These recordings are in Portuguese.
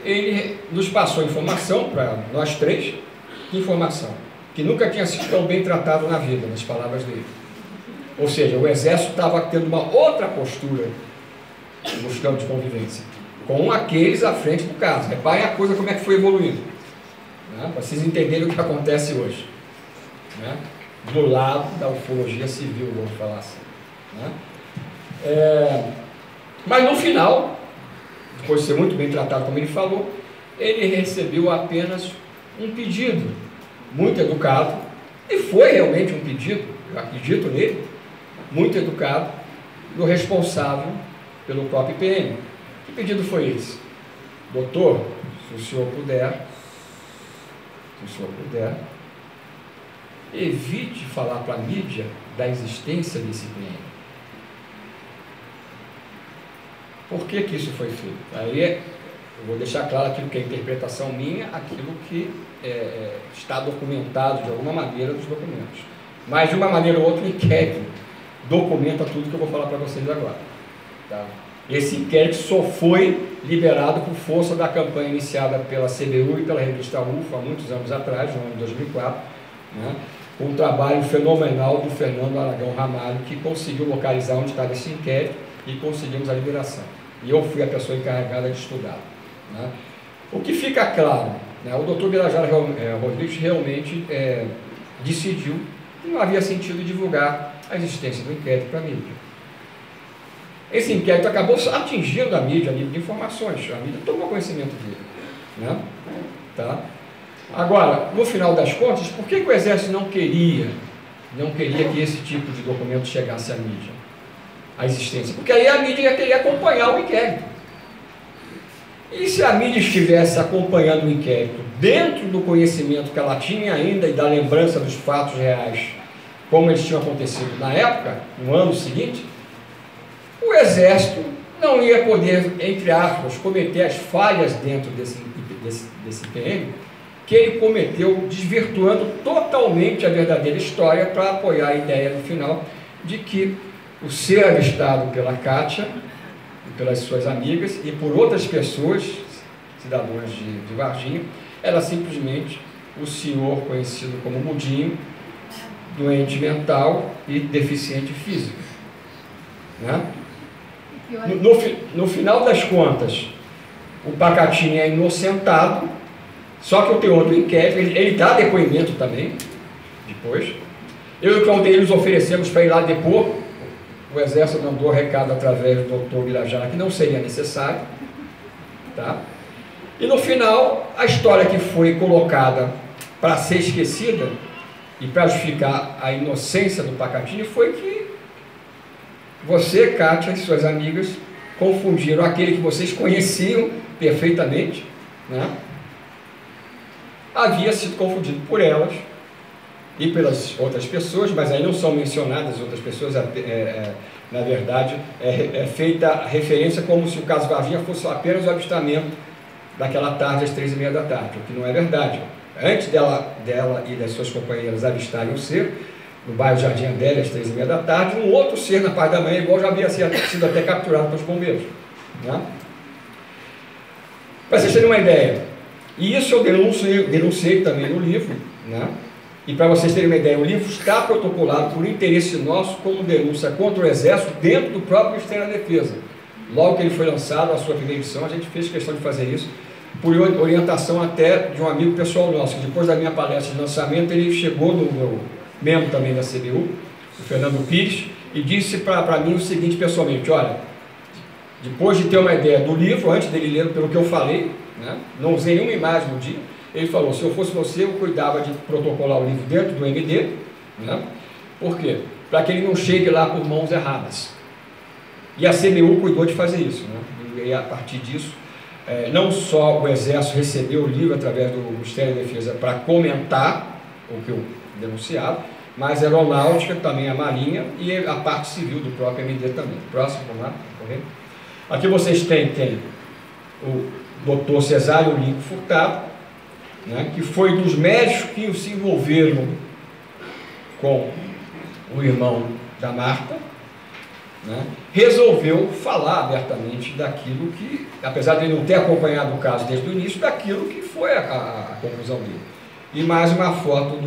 ele nos passou informação, para nós três, que informação? Que nunca tinha sido tão bem tratado na vida, nas palavras dele. Ou seja, o exército estava tendo uma outra postura nos campos de convivência, com aqueles à frente do caso. Reparem a coisa como é que foi evoluindo, né? Para vocês entenderem o que acontece hoje, né? Do lado da ufologia civil, vamos falar assim, né? Mas no final, depois de ser muito bem tratado, como ele falou, ele recebeu apenas um pedido muito educado, e foi realmente um pedido, eu acredito nele, muito educado, do responsável pelo próprio IPM. Que pedido foi esse? Doutor, se o senhor puder, evite falar para a mídia da existência desse IPM. Por que que isso foi feito? Aí eu vou deixar claro aquilo que é interpretação minha, aquilo que está documentado de alguma maneira nos documentos. Mas de uma maneira ou outra, o inquérito documenta tudo que eu vou falar para vocês agora. Tá? Esse inquérito só foi liberado por força da campanha iniciada pela CBU e pela revista UFO há muitos anos atrás, no ano de 2004, né? Com um trabalho fenomenal do Fernando Aragão Ramalho, que conseguiu localizar onde estava esse inquérito e conseguimos a liberação. E eu fui a pessoa encarregada de estudar, né? O que fica claro, né? O doutor Birajara Rodrigues realmente decidiu que não havia sentido divulgar a existência do inquérito para a mídia. Esse inquérito acabou atingindo a mídia a nível de informações, a mídia tomou conhecimento dele, né? Tá? Agora, no final das contas, por que o Exército não queria que esse tipo de documento chegasse à mídia, à existência? Porque aí a mídia ia querer acompanhar o inquérito. E se a mídia estivesse acompanhando o inquérito dentro do conhecimento que ela tinha ainda e da lembrança dos fatos reais, como eles tinham acontecido na época, no ano seguinte, o Exército não ia poder, entre aspas, cometer as falhas dentro desse PM que ele cometeu, desvirtuando totalmente a verdadeira história para apoiar a ideia no final de que o ser avistado pela Kátia, pelas suas amigas e por outras pessoas, cidadãos de Varginha, era simplesmente o senhor conhecido como Mudinho, doente mental e deficiente físico, né? No final das contas, o Pacatinha é inocentado, só que o teor do inquérito, ele dá depoimento também, depois. Eu e o Claudio nos oferecemos para ir lá depor. O Exército mandou recado através do doutor Birajara que não seria necessário, tá? E no final, a história que foi colocada para ser esquecida e para justificar a inocência do Pacatinha foi que você, Kátia e suas amigas confundiram aquele que vocês conheciam perfeitamente, né? Havia sido confundido por elas e pelas outras pessoas, mas aí não são mencionadas outras pessoas, na verdade é feita referência como se o caso Varginha fosse apenas o avistamento daquela tarde às 3h30 da tarde, o que não é verdade. Antes dela e das suas companheiras avistarem o ser, no bairro Jardim Adélia, às 3h30 da tarde, um outro ser na parte da manhã, igual já havia sido até capturado pelos bombeiros, né? Para vocês terem uma ideia, e isso eu denunciei também no livro, né? E para vocês terem uma ideia, o livro está protocolado por interesse nosso como denúncia contra o Exército dentro do próprio Ministério da Defesa. Logo que ele foi lançado, a sua primeira edição, a gente fez questão de fazer isso, por orientação até de um amigo pessoal nosso, que depois da minha palestra de lançamento, ele chegou no meu membro também da CBU, o Fernando Pires, e disse para mim o seguinte pessoalmente: olha, depois de ter uma ideia do livro, antes dele ler, pelo que eu falei, né, não usei nenhuma imagem no dia, ele falou: se eu fosse você, eu cuidava de protocolar o livro dentro do MD, né? Por quê? Para que ele não chegue lá por mãos erradas. E a CBU cuidou de fazer isso, né? E a partir disso, não só o Exército recebeu o livro através do Ministério da Defesa para comentar o que eu denunciava, mas a Aeronáutica, também a Marinha e a parte civil do próprio MD também. Próximo, vamos lá, correndo. Aqui vocês têm o Dr. Cesário Lincoln Furtado, né, que foi dos médicos que se envolveram com o irmão da Marta, né, resolveu falar abertamente daquilo que, apesar de ele não ter acompanhado o caso desde o início, daquilo que foi a conclusão dele. E mais uma foto,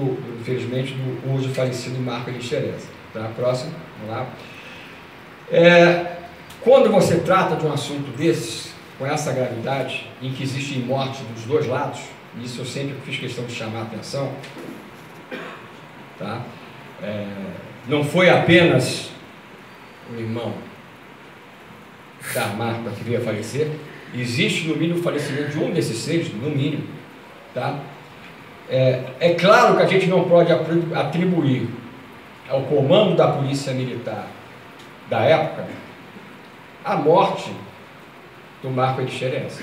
infelizmente, do hoje falecido Marco de Xerez. Tá? Próximo, vamos lá. Quando você trata de um assunto desses, com essa gravidade, em que existe morte dos dois lados, isso eu sempre fiz questão de chamar a atenção, tá? Não foi apenas o irmão da Marta que veio a falecer, existe no mínimo o falecimento de um desses seres, no mínimo, tá? É claro que a gente não pode atribuir ao comando da polícia militar da época a morte do Marco de Xerez.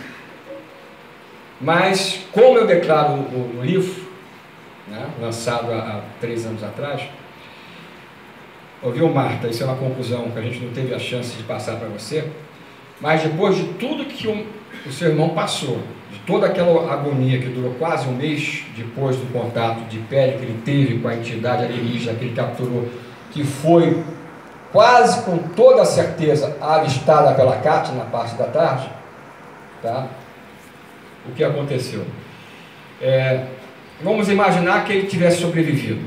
Mas, como eu declaro no livro, né, lançado há 3 anos atrás, ouviu, Marta, isso é uma conclusão que a gente não teve a chance de passar para você, mas depois de tudo que o seu irmão passou, de toda aquela agonia que durou quase 1 mês depois do contato de pele que ele teve com a entidade alienígena que ele capturou, que foi quase com toda certeza avistada pela CAT na parte da tarde, tá? O que aconteceu? Vamos imaginar que ele tivesse sobrevivido.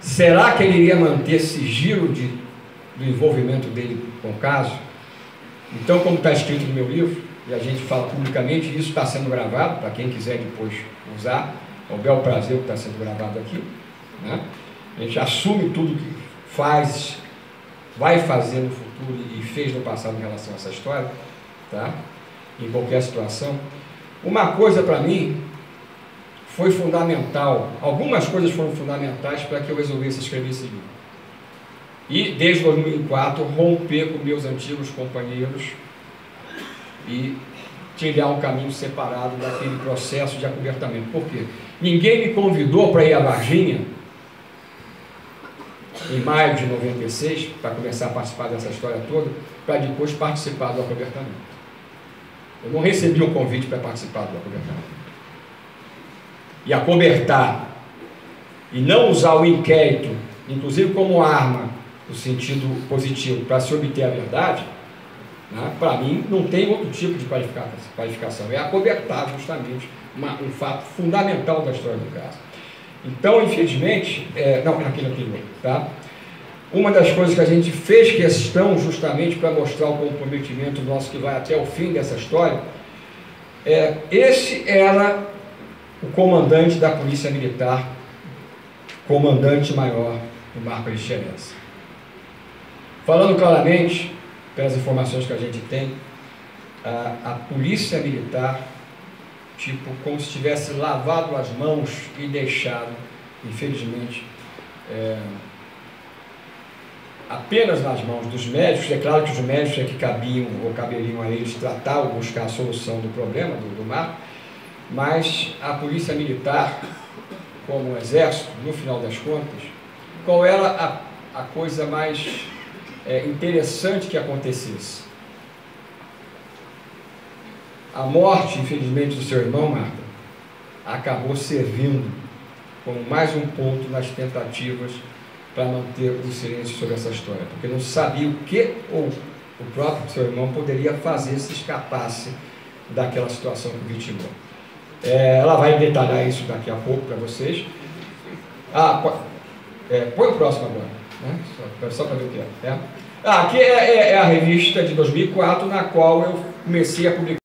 Será que ele iria manter sigilo do envolvimento dele com o caso? Então, como está escrito no meu livro, e a gente fala publicamente, isso está sendo gravado, para quem quiser depois usar, é o bel prazer que está sendo gravado aqui, né? A gente assume tudo que faz, vai fazer no futuro e fez no passado em relação a essa história, tá? Em qualquer situação. Uma coisa para mim foi fundamental, algumas coisas foram fundamentais para que eu resolvesse escrever esse livro. E desde 2004 romper com meus antigos companheiros e trilhar um caminho separado daquele processo de acobertamento. Por quê? Ninguém me convidou para ir a Varginha em maio de 96, para começar a participar dessa história toda, para depois participar do acobertamento. Eu não recebi um convite para participar do acobertamento. E acobertar e não usar o inquérito, inclusive como arma, no sentido positivo, para se obter a verdade, né, para mim não tem outro tipo de qualificação. É acobertar justamente um fato fundamental da história do caso. Então, infelizmente, tá? Uma das coisas que a gente fez questão justamente para mostrar o comprometimento nosso que vai até o fim dessa história, esse era o comandante da Polícia Militar, comandante maior do Marco de Xerez. Falando claramente, pelas informações que a gente tem, a Polícia Militar, tipo, como se tivesse lavado as mãos e deixado, infelizmente, apenas nas mãos dos médicos. É claro que os médicos é que cabiam ou caberiam a eles tratar ou buscar a solução do problema do Marco, mas a Polícia Militar, como o Exército, no final das contas, qual era a coisa mais interessante que acontecesse? A morte, infelizmente, do seu irmão, Marta, acabou servindo como mais um ponto nas tentativas para manter o silêncio sobre essa história, porque não sabia o que o próprio seu irmão poderia fazer se escapasse daquela situação que o vitimou. Ela vai detalhar isso daqui a pouco para vocês. Põe o próximo agora, né? Só para ver o que é. Aqui é a revista de 2004, na qual eu comecei a publicar